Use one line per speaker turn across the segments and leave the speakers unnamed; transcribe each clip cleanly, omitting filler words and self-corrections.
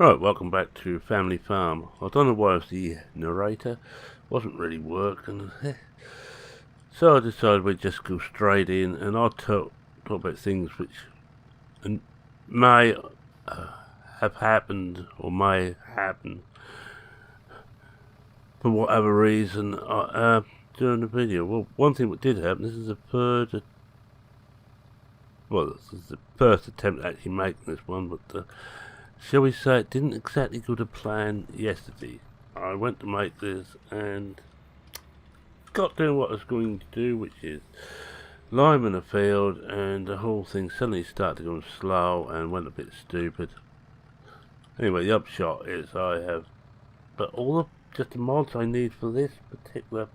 Right, welcome back to Family Farm. I don't know why I was the narrator, wasn't really working. So I decided we'd just go straight in and I'll talk about things which may have happened or may happen for whatever reason during the video. Well, one thing that did happen, this is the first attempt at actually making this one, but shall we say it didn't exactly go to plan yesterday. I went to make this and got doing what I was going to do, which is lime in a field, and the whole thing suddenly started going slow and went a bit stupid. Anyway, the upshot is I have put all just the mods I need for this particular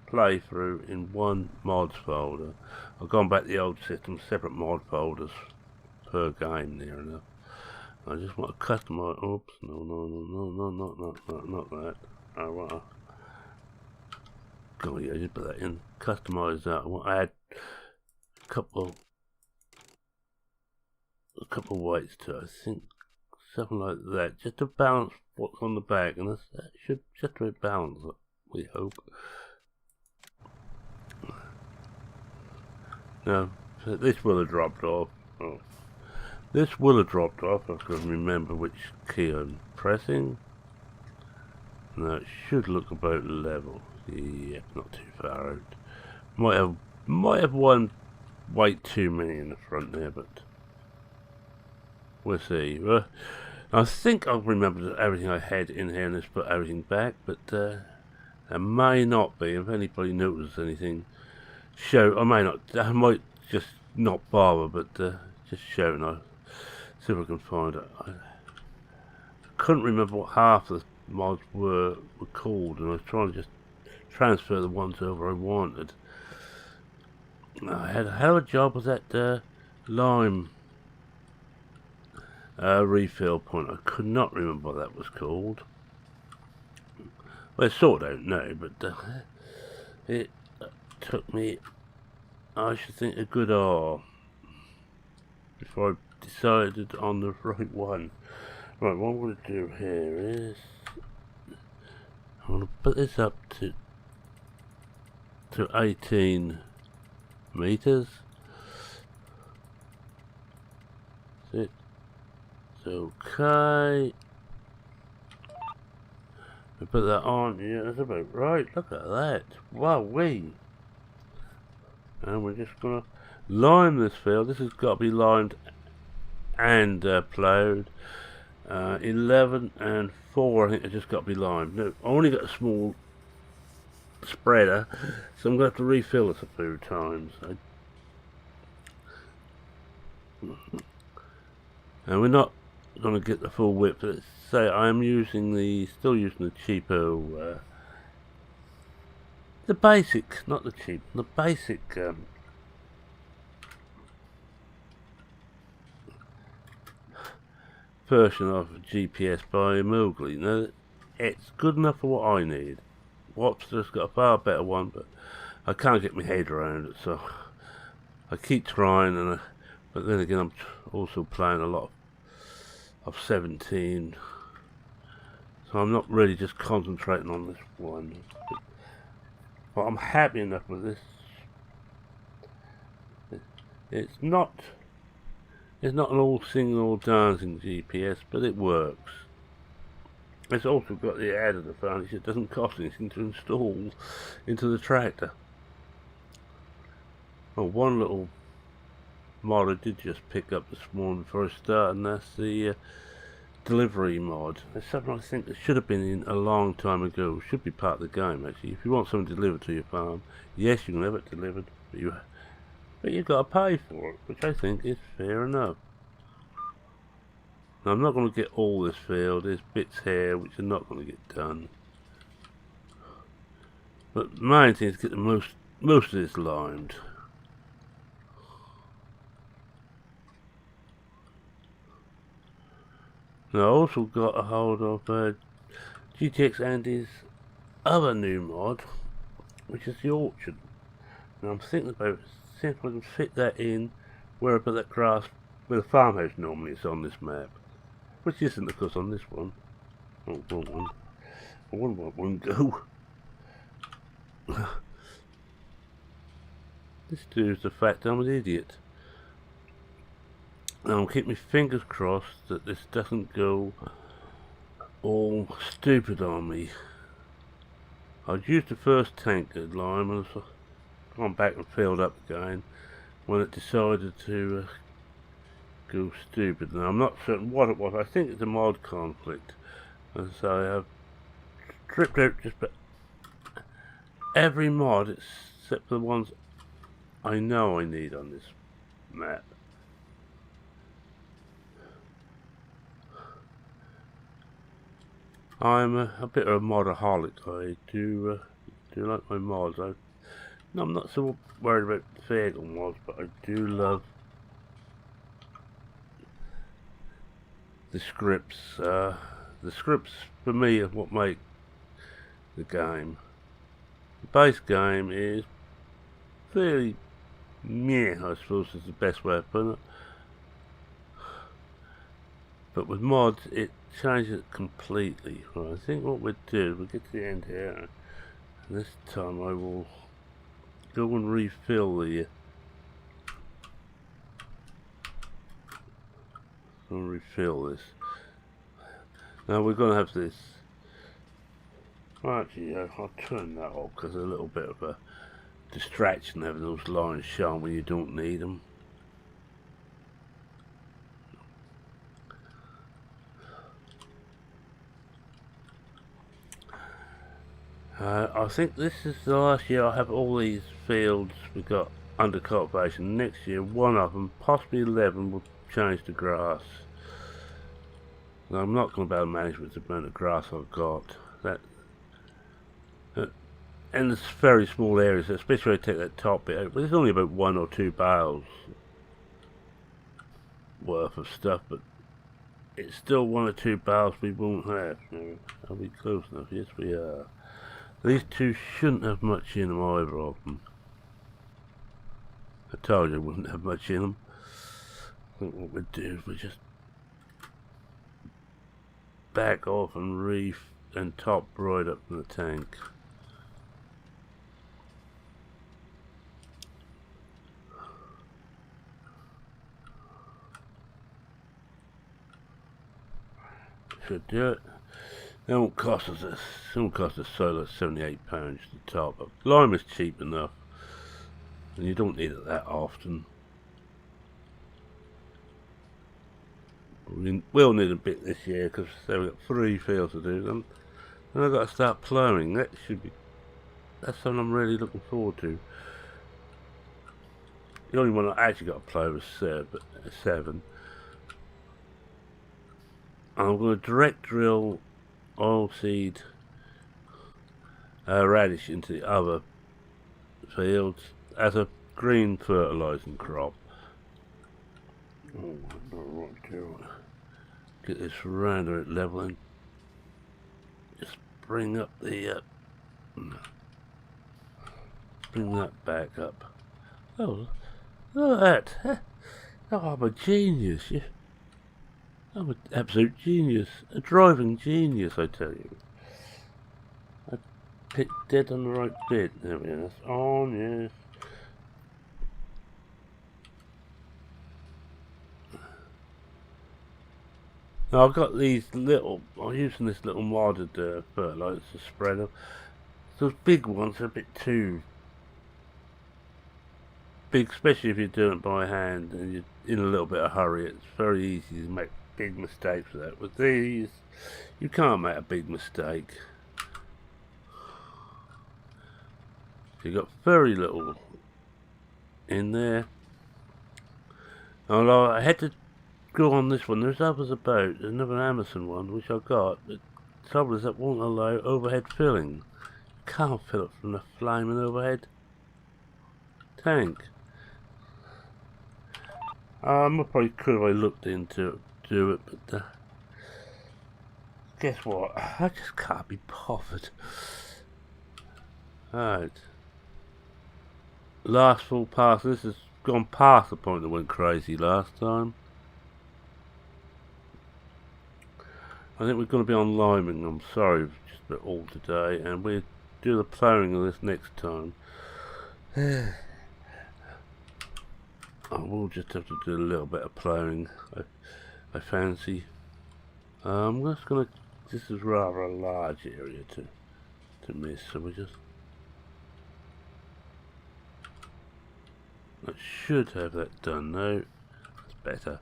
playthrough in one mods folder. I've gone back to the old system, separate mod folders per game near enough. I just want to customize. Oops, no, not that. I want to. Oh yeah, just put that in. Customize that. I want to add a couple of weights to it. I think something like that, just to balance what's on the back, and that should just to balance it. We hope. Now, this will have dropped off. Oh. This will have dropped off. I can remember which key I'm pressing. Now it should look about level. Yep, not too far out. Might have one weight too many in the front there, but we'll see. I think I'll remember everything I had in here and just put everything back, but there may not be. If anybody notices anything, shout. I might just not bother, but just shout and I'll see if I can find it. I couldn't remember what half the mods were called, and I was trying to just transfer the ones over I wanted. I had a hell of a job with that lime refill point. I could not remember what that was called. Well, I sort of don't know, but it took me, I should think, a good hour before I decided on the right one. Right, what I'm going to do here is I'm going to put this up to 18 meters. That's it. It's okay. I put that on. Yeah, that's about right. Look at that. Wow-wee. And we're just going to lime this field. This has got to be limed and ploughed. 11 and 4, I think, I just got to be limed. No, I only got a small spreader, so I'm going to have to refill this a few times. And we're not going to get the full width. Let's say I'm still using the cheapo, the basic, not the cheap, the basic version of GPS by Mowgli. Now, it's good enough for what I need. Wopster's got a far better one, but I can't get my head around it, so I keep trying. But then again, I'm also playing a lot of 17, so I'm not really just concentrating on this one. But I'm happy enough with this. It's not an all singing, all dancing GPS, but it works. It's also got the added advantage, it doesn't cost anything to install into the tractor. Well, one little mod I did just pick up this morning before I started, and that's the delivery mod. It's something I think that should have been in a long time ago. It should be part of the game, actually. If you want something delivered to your farm, yes, you can have it delivered, but you've got to pay for it, which I think is fair enough. Now, I'm not going to get all this field. There's bits here which are not going to get done. But the main thing is to get the most of this limed. Now, I also got a hold of GTX Andy's other new mod, which is the orchard. Now, I'm thinking about seeing if I can fit that in where I put that grass, where the farmhouse normally is on this map. which isn't of course on this one. Oh, wrong one. I wonder what one go. This dude's the fact I'm an idiot. Now I'm keeping my fingers crossed that this doesn't go all stupid on me. I'd used the first tank at Lime and I've gone back and filled up again when it decided to go stupid. Now I'm not certain what it was. I think it's a mod conflict, and so I have stripped out just about every mod except for the ones I know I need on this map. I'm a bit of a modaholic. I do like my mods. I'm not so worried about vehicle mods, but I do love the scripts. The scripts for me are what make the game. The base game is fairly meh, I suppose is the best way of putting it. But with mods, it changes it completely. Well, I think what we'll do, we'll get to the end here, and this time I will go and refill the this. Now we're going to have this. Well, actually, I'll turn that off because there's a little bit of a distraction having those lines shown when you don't need them. I think this is the last year I have all these fields we've got under cultivation. Next year, one of them, possibly 11, will change to grass. Now, I'm not going to be able to manage with the amount of grass I've got. And it's very small areas, especially when I take that top bit out. But there's only about 1 or 2 bales worth of stuff, but it's still 1 or 2 bales we won't have. Are we close enough? Yes, we are. These two shouldn't have much in them, either of them. I told you I wouldn't have much in them. I think what we'll do is we'll just back off and top right up in the tank. Should do it. It won't cost us so like £78 to top up. Lime is cheap enough, and you don't need it that often. We'll need a bit this year because we've got 3 fields to do them, and I've got to start ploughing. That's something I'm really looking forward to. The only one I actually got to plough was 7. And I'm going to direct drill oilseed radish into the other fields as a green fertilising crop. Oh, I don't know what to do. Get this roundabout level and just bring up the bring that back up. Oh, look at that! Oh, I'm a genius. I'm an absolute genius, a driving genius, I tell you. I picked dead on the right bit. There we go. That's on, yes. Now I've got these little. I'm using this little modded fertilizer spreader. Those big ones are a bit too big, especially if you're doing it by hand and you're in a little bit of hurry. It's very easy to make big mistakes with that. With these, you can't make a big mistake. You've got very little in there. Although I had to go on this one. There's others about. There's another Amazon one which I got, but the trouble is that won't allow overhead filling. You can't fill it from the flaming overhead tank. I probably could have looked into it, do it, but guess what? I just can't be bothered. Right. Last full pass. This has gone past the point that went crazy last time. I think we're going to be on liming. I'm sorry, just a bit all today, and we'll do the ploughing of this next time. I will just have to do a little bit of ploughing. I fancy. I'm just gonna. This is rather a large area to miss, so we just. I should have that done now. It's better.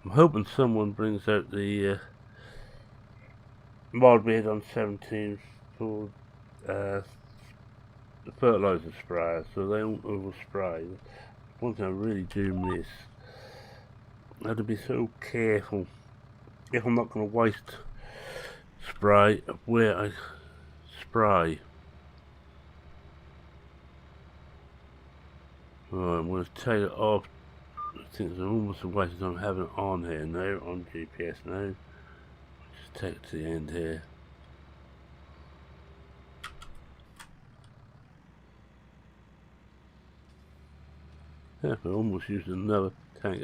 I'm hoping someone brings out the mod we had on 17 for the fertilizer sprayers, so they don't overspray. One thing I really do miss. I have to be so careful if I'm not going to waste spray where I spray. Right, I'm going to take it off. I think it's almost a waste of time having it on here now, on GPS now. Just take it to the end here. Yeah, I almost used another tank.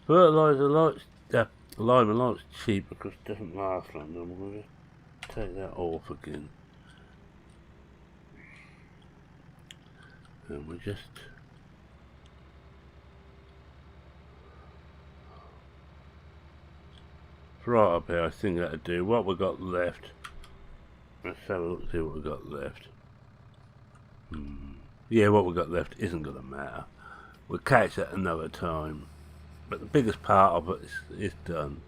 Fertilizer lights, lime and light's cheap because it doesn't last long. I'm going to take that off again. And we just right up here. I think that'll do. What we got left? Let's have a look, see what we got left. Yeah, what we got left isn't going to matter. We'll catch that another time. But the biggest part of it is done.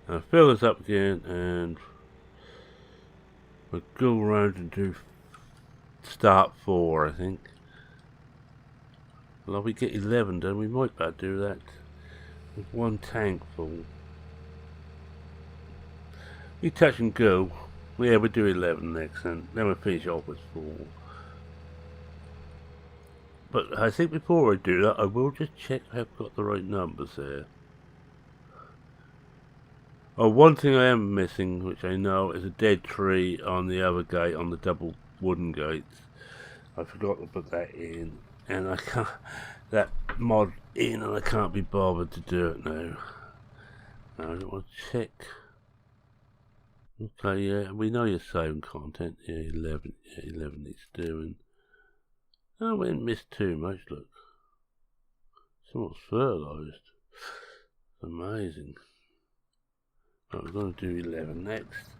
I'll fill this up again and we'll go around and do start 4, I think. Well, if we get 11 done, we might better do that with one tank full. We touch and go. Yeah, we'll do 11 next and then we'll finish off with 4. But I think before I do that, I will just check I've got the right numbers there. Oh, one thing I am missing, which I know, is a dead tree on the other gate, on the double wooden gates. I forgot to put that in, and I can't, that mod in, and I can't be bothered to do it now. Now I don't want to check. Okay, yeah, we know you're saving content. Yeah, 11, yeah, 11 needs doing. Oh, we didn't miss too much, look. Someone's fertilised. Amazing. Right, we're going to do 11 next.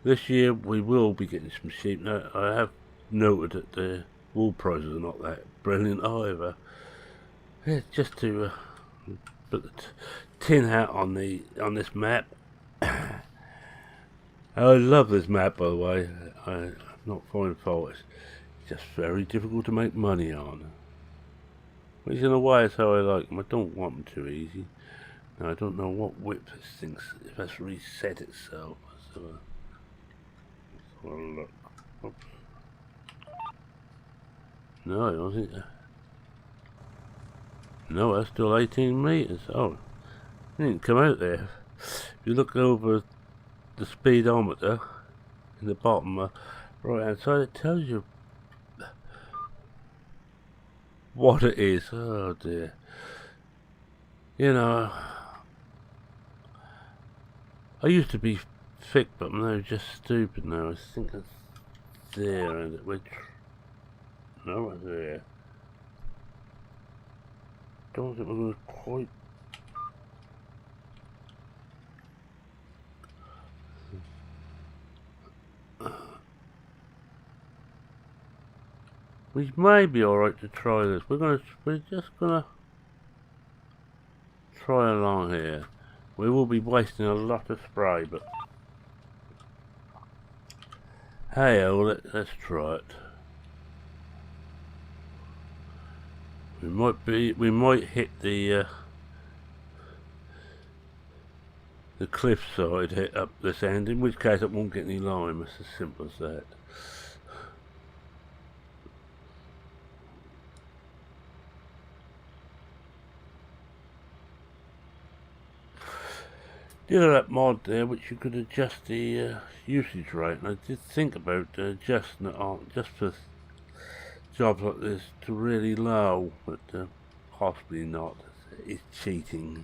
This year we will be getting some sheep. Now, I have noted that the wool prices are not that brilliant either. Yeah, just to put the tin hat on this map. I love this map, by the way. I'm not finding fault. It's just very difficult to make money on. Which in a way is how I like them. I don't want them too easy. Now, I don't know what whip this thinks, if that's reset itself. So, let's have a look. Oops. No, I don't think. No, that's still 18 meters. Oh, it didn't come out there. If you look over the speedometer in the bottom right hand side, it tells you what it is. Oh dear. You know, I used to be thick, but I'm now just stupid now. I think it's there, and it went. No, it's there. Don't think we're going to quite. We may be alright to try this. We're just gonna try along here. We will be wasting a lot of spray, but hey, let's try it. We might hit the cliff side, hit up this end, in which case it won't get any lime. It's as simple as that. did have that mod there which you could adjust the usage rate, and I did think about adjusting it on just for jobs like this to really low, but possibly not. It's cheating.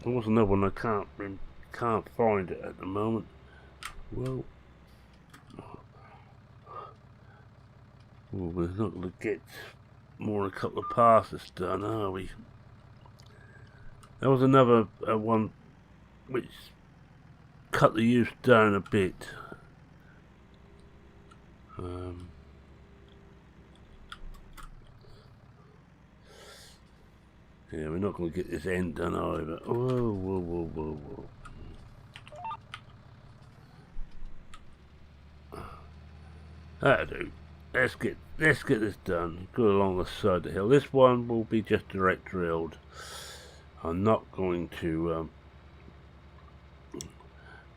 There was another one I can't find it at the moment. Well, we're not going to get more than a couple of passes done, are we? There was another one which cut the use down a bit. Yeah, we're not going to get this end done either. Whoa. That'll do. Let's get this done. Go along the side of the hill. This one will be just direct drilled. I'm not going to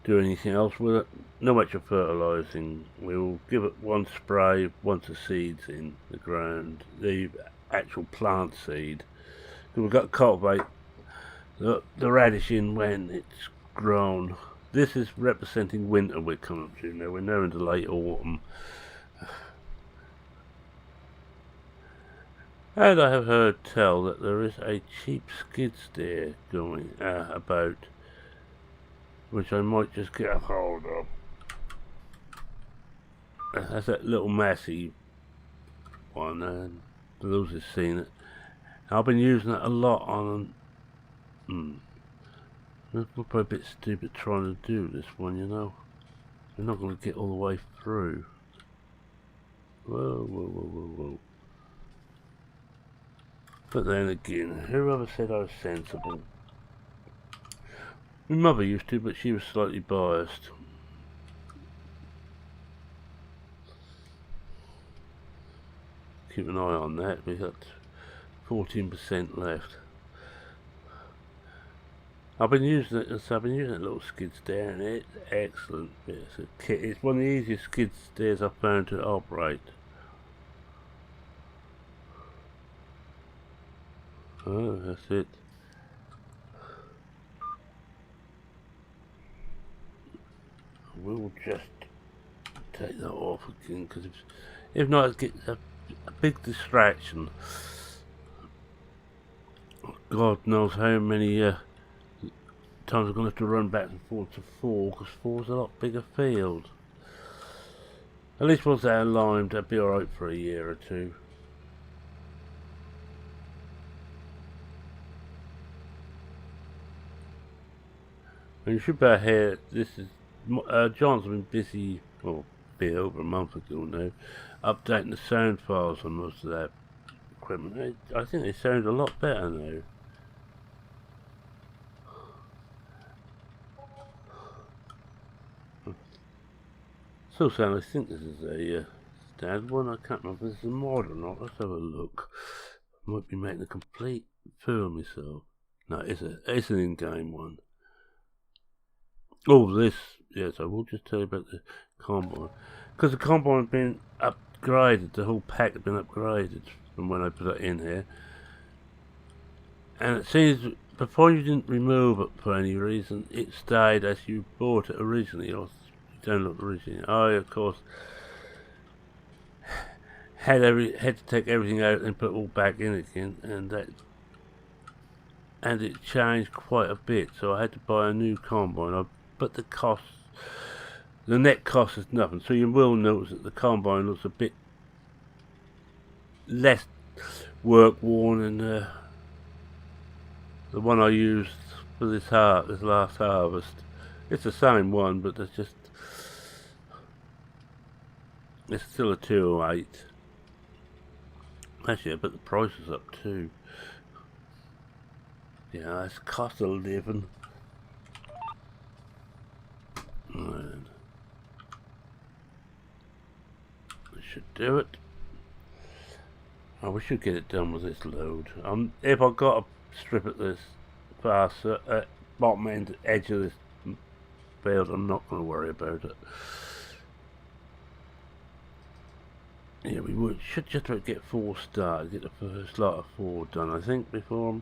do anything else with it. No extra fertilising. We'll give it one spray once the seed's in the ground. The actual plant seed. We've got to cultivate the radish in when it's grown. This is representing winter we're coming up to now. We're now into late autumn. And I have heard tell that there is a cheap skid steer going about, which I might just get a hold of. That's that little Massey one, and for those who've seen it, I've been using it a lot on. We're probably a bit stupid trying to do this one, you know. We're not going to get all the way through. Whoa. But then again, whoever said I was sensible? My mother used to, but she was slightly biased. Keep an eye on that. We got 14% left. I've been using it, so I've been using that little skid steer, and it's excellent. It's one of the easiest skid steers I've found to operate. Oh, that's it. We'll just take that off again, because if not, it gets a big distraction. God knows how many times I'm going to have to run back and forth to 4, because 4's a lot bigger field. At least once they're limed, that'd be alright for a year or two. And you should bear here, this is, John's been busy, well, be over a month ago now, updating the sound files on most of that equipment. I think they sound a lot better now. Still sound, I think this is a standard one. I can't remember if this is a mod or not. Let's have a look. I might be making a complete fool of myself. No, it's an in-game one. Oh, this, yes, I will just tell you about the combine. Because the combine has been upgraded, the whole pack has been upgraded from when I put it in here. And it seems, before you didn't remove it for any reason, it stayed as you bought it originally, or you downloaded it originally. I, of course, had to take everything out and put it all back in again, and it changed quite a bit, so I had to buy a new combine. But the net cost is nothing, so you will notice that the combine looks a bit less work worn than the one I used for this last harvest. It's the same one, but it's still a 208. Actually, but the price is up too. Yeah, it's cost of living. Right. We should do it. Oh, we should get it done with this load. If I've got to strip at this bottom edge of this field, I'm not going to worry about it. Yeah, should just get 4 started, get the first lot of 4 done, I think, before I'm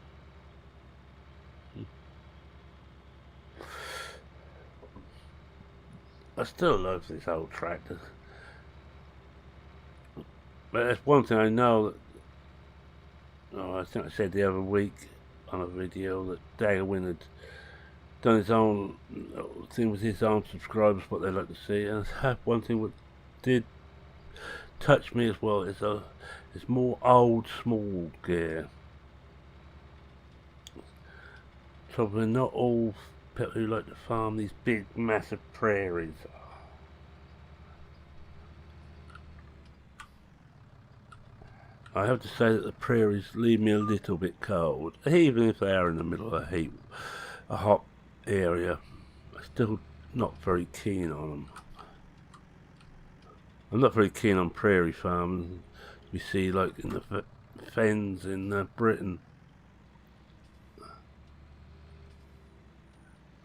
I still love this old tractor. But that's one thing I know that, I think I said the other week on a video that Daggerwin had done his own thing with his own subscribers, what they like to see, and one thing that did touch me as well is it's more old small gear. So we're not all people who like to farm these big massive prairies. I have to say that the prairies leave me a little bit cold, even if they are in the middle of a hot area. I'm still not very keen on them. I'm not very keen on prairie farming. We see like in the fens in Britain.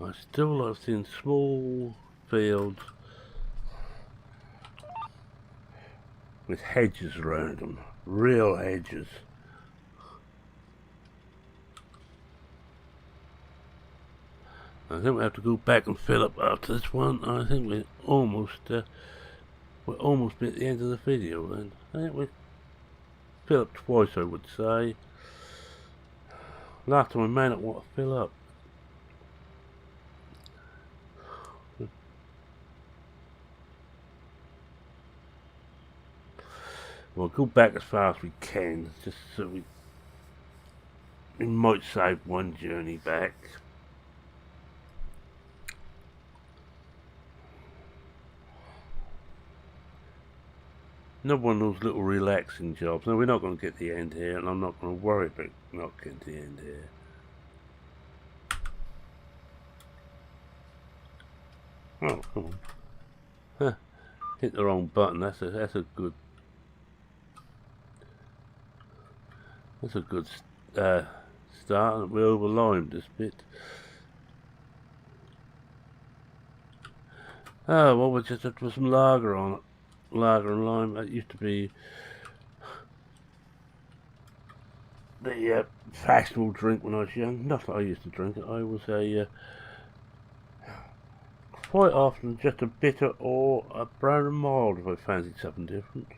I still like seeing small fields with hedges around them. Real hedges. I think we have to go back and fill up after this one. I think we're almost at the end of the video, and I think we fill up twice, I would say. Last time I may not want to fill up. We'll go back as far as we can, just so we might save one journey back. Another one of those little relaxing jobs. Now we're not going to get the end here, and I'm not going to worry about not getting the end here. Oh, come on. Huh. Hit the wrong button. That's a good start. We overlined this bit. Oh, well, we just had to put some lager on it. Lager and lime. That used to be the fashionable drink when I was young. Not that I used to drink it. I was quite often just a bitter or a brown and mild if I fancied something different.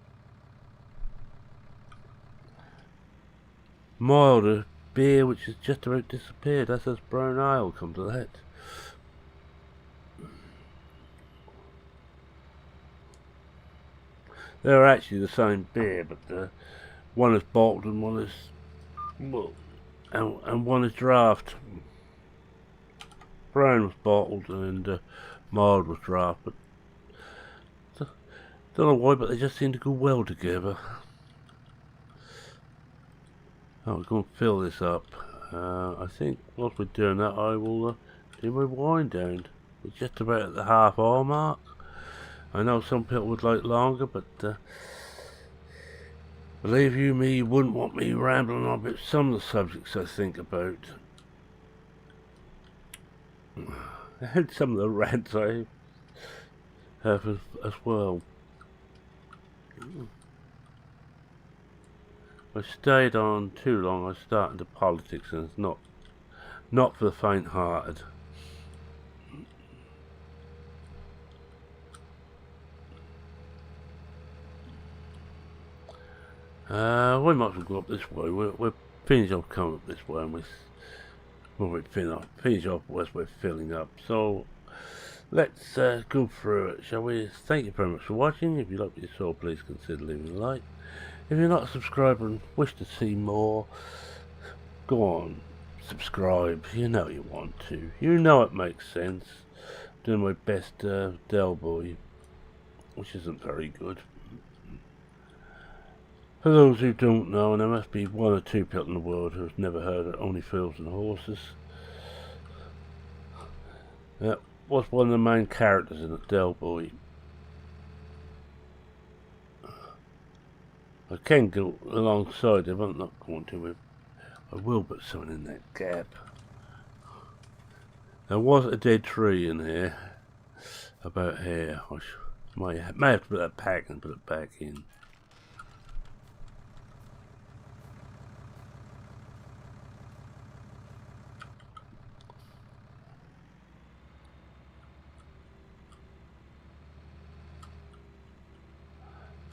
Milder beer which has just about disappeared. That's as brown ale, come to that. They're actually the same beer, but one is bottled and one is, well, and one is draft. Brown was bottled and mild was draft, but don't know why, but they just seem to go well together. Oh, we're going to fill this up. I think whilst we're doing that, I will do my wind down. We're just about at the half hour mark. I know some people would like longer, but believe you me, you wouldn't want me rambling on about some of the subjects I think about. And some of the rants I have as well. I stayed on too long. I started into politics, and it's not for the faint-hearted. We might as well go up this way. We're finish off coming up this way, and we'll finish off as we're filling up. So let's go through it, shall we? Thank you very much for watching. If you like what you saw, please consider leaving a like. If you're not a subscriber and wish to see more, go on, subscribe. You know you want to. You know it makes sense. Doing my best Del Boy, which isn't very good. For those who don't know, and there must be one or two people in the world who have never heard of Only Fools and Horses. That was one of the main characters in the Del Boy. I can go alongside him, I'm not going to. I will put something in that gap. There was a dead tree in here, about here. I may have to put that back and put it back in.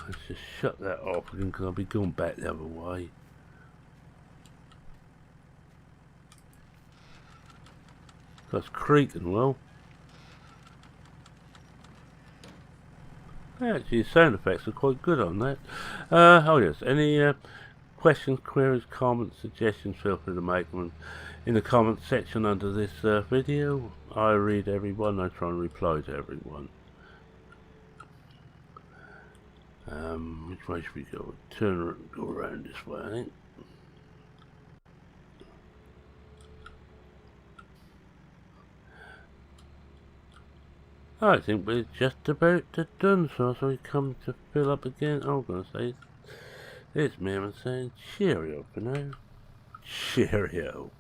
Let's just shut that off again because I'll be going back the other way. That's creaking well. Actually, the sound effects are quite good on that. Oh yes, any questions, queries, comments, suggestions, feel free to make them in the comment section under this video. I read everyone, I try and reply to everyone. Which way should we go? Go around this way, I think. I think we're just about done, so we come to fill up again. I'm gonna say it's me, I'm saying cheerio for now. Cheerio.